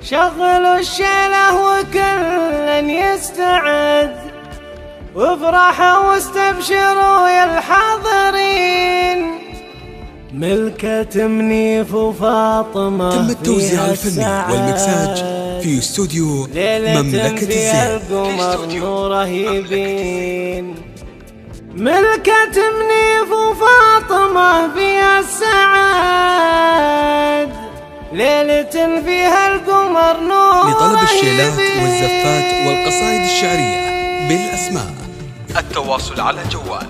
شغلوا الشيله وكل يستعد، وافرحوا واستبشروا يا الحاضرين. ملكة منيف وفاطمة تم التوزيع الفني والمكساج في استوديو مملكة الزين. القمر نوره يبين. ملكة منيف وفاطمة فيها السعاد، ليلة فيها القمر نوره لطلب الشيلات يبين. والزفات والقصائد الشعرية بالأسماء التواصل على جوال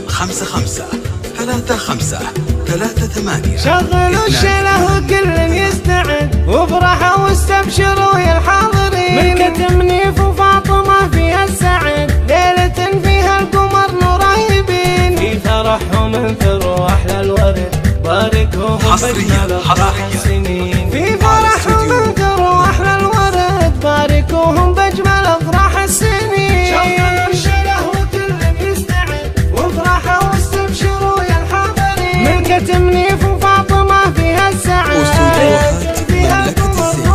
055 35 38. شغلوا الشيله وكل يستعد، وافرحوا واستبشروا يا الحاضرين. ملكة منيف وفاطمة فيها السعد، ليلة فيها القمر نوره يبين. في فرحهم انثروا احلى الورد، باركوهم بأجمل افراح السنين. في فرحهم انثروا احلى الورد، باركوهم بأجمل افراح السنين. شغلوا الشيله وكل يستعد، وافرحوا واستبشروا يا الحاضرين. ملكة منيف وفاطمة فيها السعد، واستوديوهات مملكة الزين.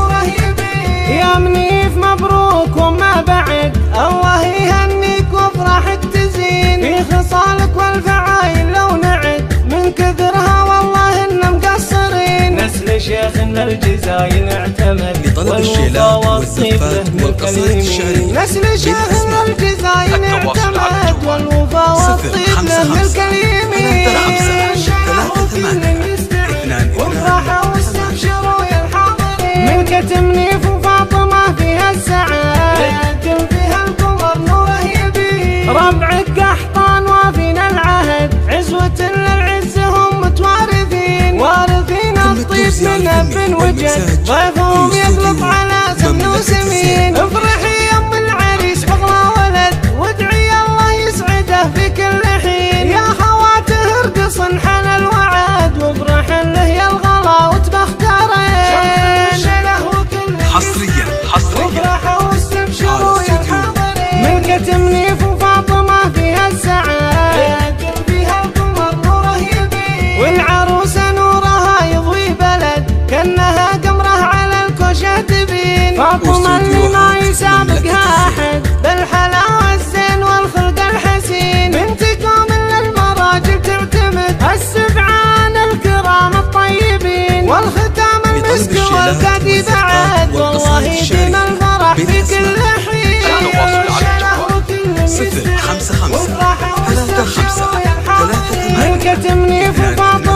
يا منيف مبروك وما بعد، الله يهنيك وافراحك تزين. في خصالك والفعايل لو نعد، من كثرها والله إن مقصرين. نسل شيخنا الجزايل اعتمد، لطلب الشيلات والزفات والقصائد الشعرية نسل شيخنا الجزايل اعتمد، والوفا والطيب له ملك اليمين. وافرحوا واستبشروا يا الحاضرين. ملكة منيف وفاطمة فيها السعاد، فيها القمر نوره يبين. ربعك قحطان وافينا العهد، عزوة للعز هم متوارثين. وارثين الطيب من اب وجد، ضيفهم يطلق على سمن وسمين. افرحي يا ام العريس بغلى ولد، وادعي الله يسعده في كل حين. يا خواته ارقصن حن الوعد، وافرحن له يا الغلا وتبخترين. حصريا وافرحوا واستبشروا يا الحاضرين. ملكة منيف وفاطمة فيها السعاد، فيها القمر نوره يبين. والعروسة نورها يضوي بلد، كأنها قمره على الكوشة تبين. فاطمة اللي ما يسابقها أحد، بالحلاوة الزين والخلق الحسين. بنتكم اللي المراجل تعتمد، السبعان الكرام الطيبين. والختام المسك والكادي بعد، والله يديم الفرح في كل حين. التواصل على الجوال 055 35 38. ملكة منيف وفاطمة